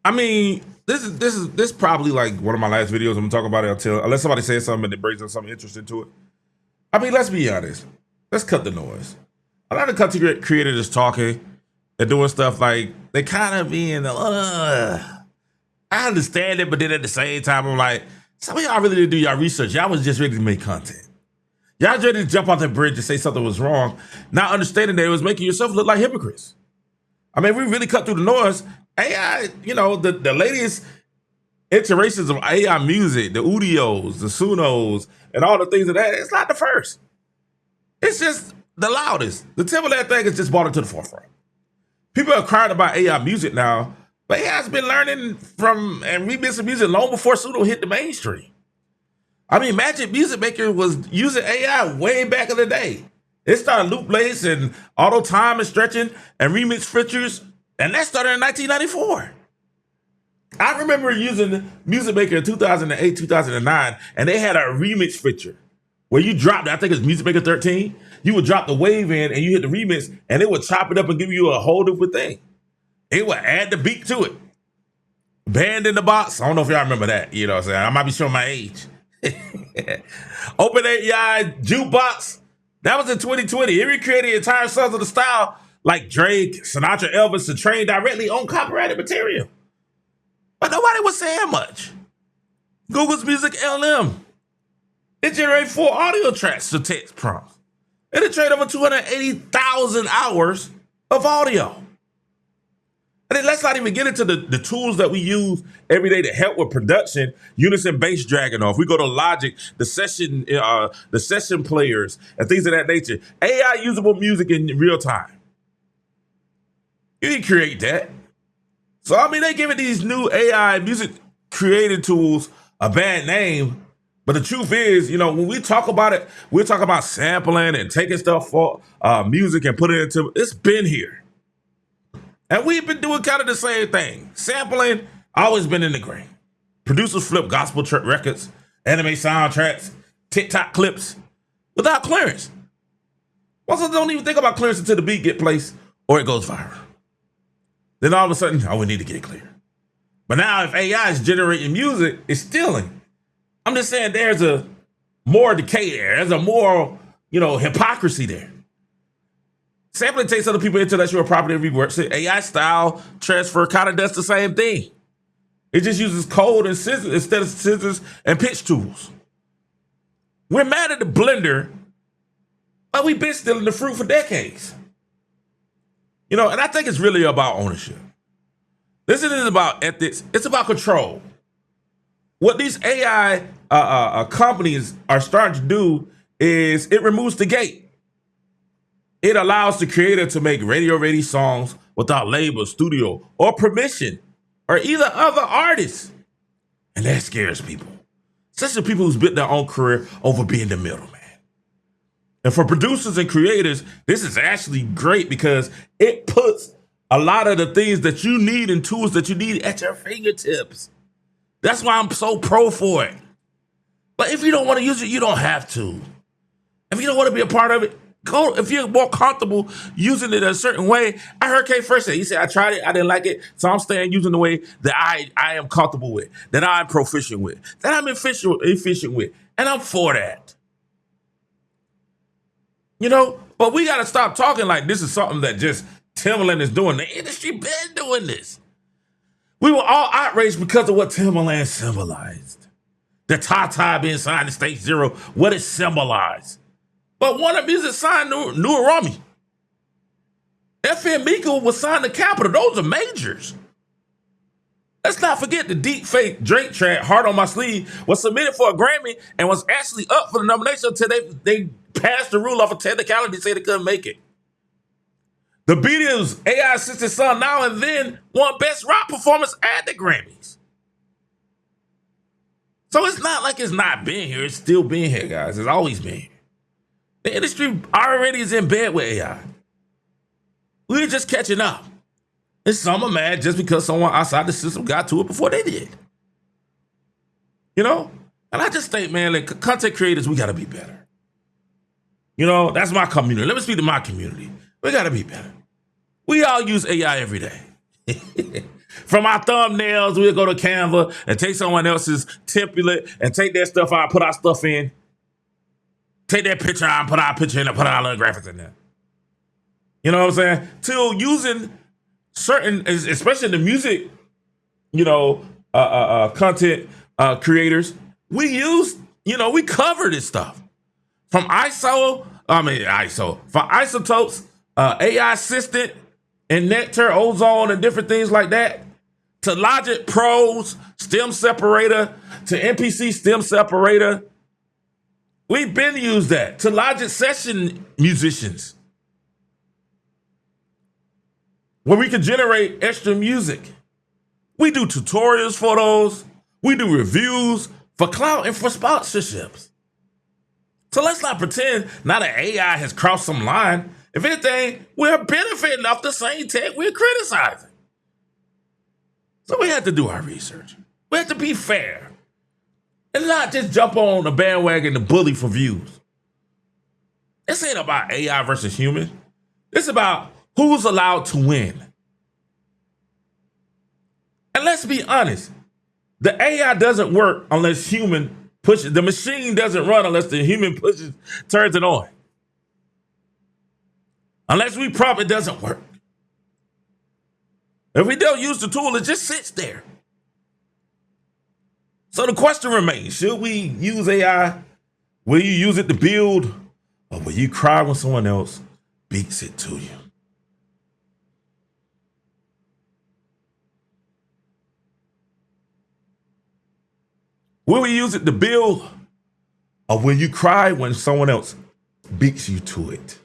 I mean, this is probably like one of my last videos. I'm gonna talk about it unless somebody says something and it brings up something interesting to it. I mean, let's be honest. Let's cut the noise. A lot of content creators is talking and doing stuff like they kind of being. I understand it, but then at the same time, I'm like, some of y'all really didn't do y'all research. Y'all was just ready to make content. Y'all was ready to jump off the bridge and say something was wrong, not understanding that it was making yourself look like hypocrites. I mean, we really cut through the noise. AI, the latest iterations of AI music, the audios, the Sunos, and all the things of that, it's not the first. It's just the loudest. The Timberland thing is just brought it to the forefront. People are crying about AI music now, but AI's been learning from and remixing music long before Suno hit the mainstream. I mean, Magic Music Maker was using AI way back in the day. It started loop lace and auto time and stretching and remix features, and that started in 1994. I remember using Music Maker in 2008, 2009, and they had a remix feature where you dropped, I think it's Music Maker 13, you would drop the wave in and you hit the remix, and it would chop it up and give you a whole different thing. It would add the beat to it. Band in the Box, I don't know if y'all remember that, you know what I'm saying? I might be showing my age. OpenAI Jukebox, that was in 2020. It recreated entire songs of the style like Drake, Sinatra, Elvis, and trained directly on copyrighted material. But nobody was saying much. Google's Music LM, it generated 4 audio tracks to text prompts. And it trained over 280,000 hours of audio. And then let's not even get into the tools that we use every day to help with production. Unison bass dragging off. We go to Logic, the session players, and things of that nature. AI usable music in real time. You didn't create that. So I mean, they giving these new AI music creating tools a bad name. But the truth is, when we talk about it, we're talking about sampling and taking stuff for music and putting it into. It's been here. And we've been doing kind of the same thing. Sampling, always been in the grain. Producers flip gospel records, anime soundtracks, TikTok clips, without clearance. Most of them don't even think about clearance until the beat get placed or it goes viral. Then all of a sudden, we need to get it clear. But now if AI is generating music, it's stealing. I'm just saying there's a more decay there. There's a moral, hypocrisy there. Sampling takes other people's intellectual property and reworks it. AI style transfer kind of does the same thing. It just uses code and scissors instead of scissors and pitch tools. We're mad at the blender, but we've been stealing the fruit for decades. And I think it's really about ownership. This isn't about ethics. It's about control. What these AI companies are starting to do is it removes the gate. It allows the creator to make radio-ready songs without label, studio, or permission, or either other artists. And that scares people, especially people who's built their own career over being the middleman. And for producers and creators, this is actually great because it puts a lot of the things that you need and tools that you need at your fingertips. That's why I'm so pro for it. But if you don't want to use it, you don't have to. If you don't want to be a part of it, go. If you're more comfortable using it a certain way. I heard K first say, he said, I tried it, I didn't like it, so I'm staying using the way that I am comfortable with, that I'm proficient with, that I'm efficient with, and I'm for that. But we got to stop talking like this is something that just Timberland is doing. The industry been doing this. We were all outraged because of what Timberland symbolized. The TaTa being signed to Stage Zero, what it symbolized. But Warner Music signed Noonoouri. FN Meka was signed to Capitol. Those are majors. Let's not forget the deep fake Drake track, Heart on My Sleeve, was submitted for a Grammy and was actually up for the nomination until they passed the rule off a technicality, say they couldn't make it. The Beatles' AI-assisted Song Now and Then won Best Rock Performance at the Grammys. So it's not like it's not been here. It's still been here, guys. It's always been here. The industry already is in bed with AI. We're just catching up. And some are mad just because someone outside the system got to it before they did. And I just think, man, like content creators, we got to be better. That's my community. Let me speak to my community. We got to be better. We all use AI every day. From our thumbnails, we'll go to Canva and take someone else's template and take that stuff out, put our stuff in. Take that picture out and put our picture in and put our little graphics in there. You know what I'm saying? To using certain, especially the music, content creators, we cover this stuff. From from iZotopes, AI Assistant, and Nectar, Ozone, and different things like that, to Logic Pros, stem separator, to MPC stem separator. We've been used that. To Logic session musicians, where we can generate extra music. We do tutorials for those. We do reviews for clout and for sponsorships. So let's not pretend now that AI has crossed some line. If anything, we're benefiting off the same tech we're criticizing. So we have to do our research. We have to be fair and not just jump on the bandwagon to bully for views. This ain't about AI versus human. It's about who's allowed to win. And let's be honest, the AI doesn't work unless human pushes. The machine doesn't run unless the human turns it on. Unless we prompt, it doesn't work. If we don't use the tool, it just sits there. So the question remains, should we use AI? Will you use it to build, or will you cry when someone else beats it to you? Will we use it to build, or will you cry when someone else beats you to it?